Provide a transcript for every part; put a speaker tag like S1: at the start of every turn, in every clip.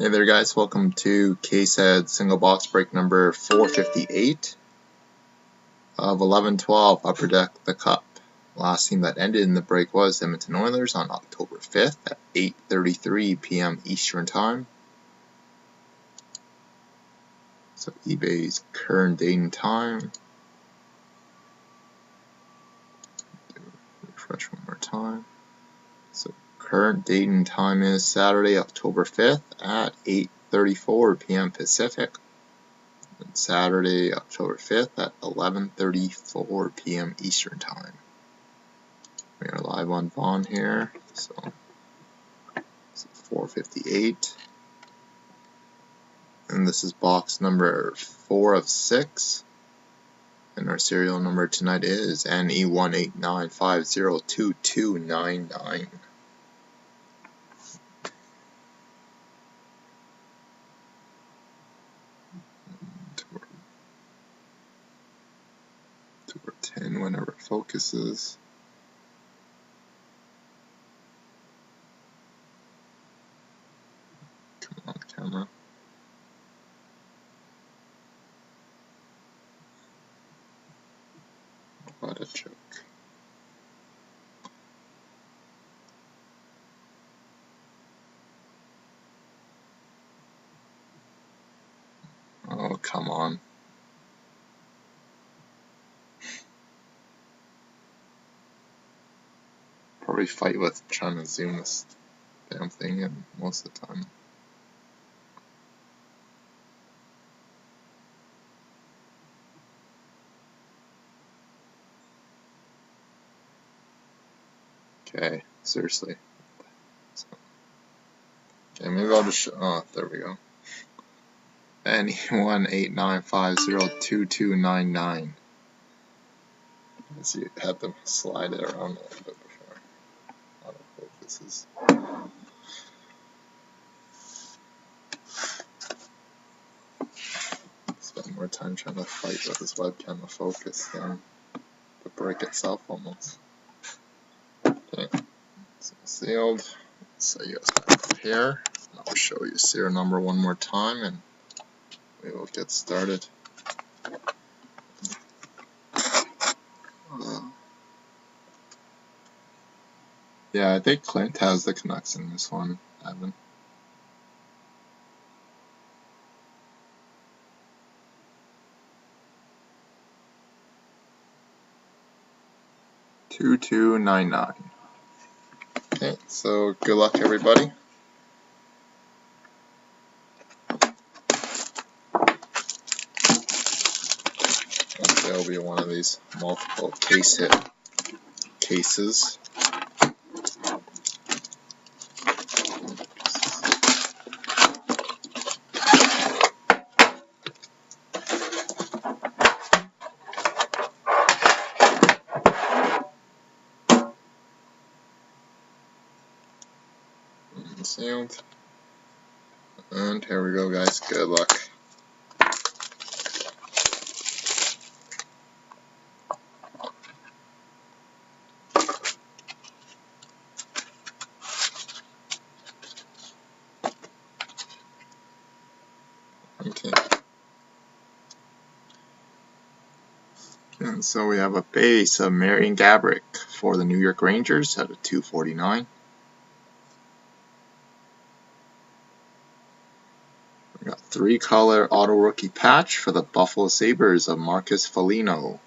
S1: Hey there guys, welcome to K-Said single box break number 458 of 11-12 Upper Deck the Cup. Last team that ended in the break was the Edmonton Oilers on October 5th at 8:33 p.m. Eastern Time. So eBay's current date and time. Refresh one more time. So current date and time is Saturday, October 5th at 8:34 p.m. Pacific. And Saturday, October 5th at 11:34 p.m. Eastern Time. We are live on Vaughn here, so it's 458. And this is box number 4 of 6. And our serial number tonight is NE189502299. Or 10 whenever it focuses. Come on, camera. What a joke. Oh, come on. Probably fight with trying to zoom this damn thing in most of the time. Okay, seriously. So, okay, maybe I'll just show, oh, there we go. NE189502299. So you had them slide it around a little bit before. Autofocuses. Spend more time trying to fight with this webcam to focus than the break itself almost. Okay, so sealed. So you guys back up here. I'll show you serial number one more time and we will get started. Yeah, I think Clint has the Canucks in this one, Evan. $22.99. Okay, so good luck everybody. There'll be one of these multiple case hit cases. Sealed. And here we go, guys. Good luck. Okay. And so we have a base of Marian Gaborik for the New York Rangers at a 249. We got 3-color auto rookie patch for the Buffalo Sabres of Marcus Foligno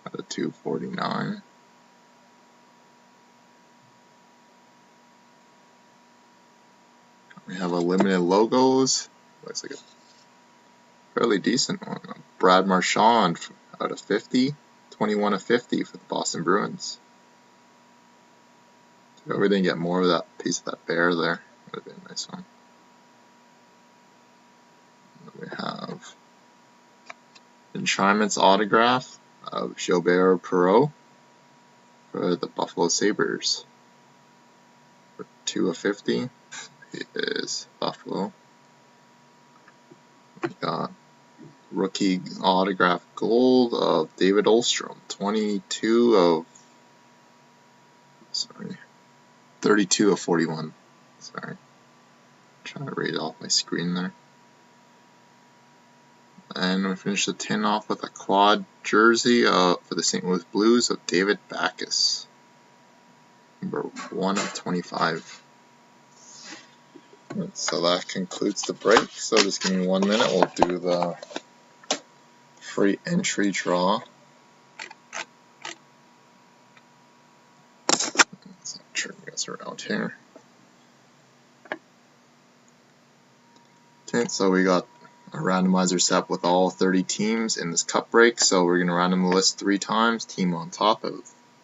S1: at a 249. We have a limited logos. Looks like a fairly decent one. Brad Marchand out of 50, 21 of 50 for the Boston Bruins. If we didn't get more of that piece of that bear there, would have been a nice one. We have Enshrinement's autograph of Gilbert Perreault for the Buffalo Sabres for 2 of 50. He is Buffalo. We got rookie autograph gold of David Olstrom, 32 of 41. Sorry. Trying to read off my screen there. And we finish the tin off with a quad jersey for the St. Louis Blues of David Backes. Number 1 of 25. So that concludes the break. So just give me 1 minute. We'll do the free entry draw. Let's turn you guys around here. Okay, so we got a randomizer set with all 30 teams in this cup break. So we're going to random the list 3 times. Team on top.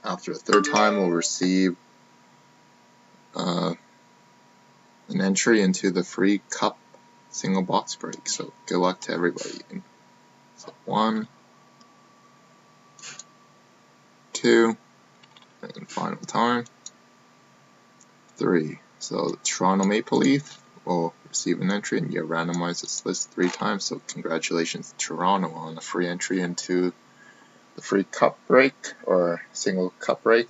S1: After the 3rd time, we'll receive an entry into the free cup single box break. So good luck to everybody. So 1, 2, and final time, 3. So the Toronto Maple Leaf will receive an entry, and you randomize this list 3 times. So congratulations to Toronto on a free entry into the free cup break or single cup break.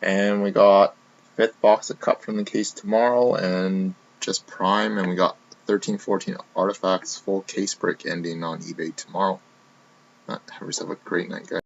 S1: And we got 5th box of cup from the case tomorrow, and just prime, and we got 13-14 artifacts full case break ending on eBay tomorrow. Have yourself a great night, guys.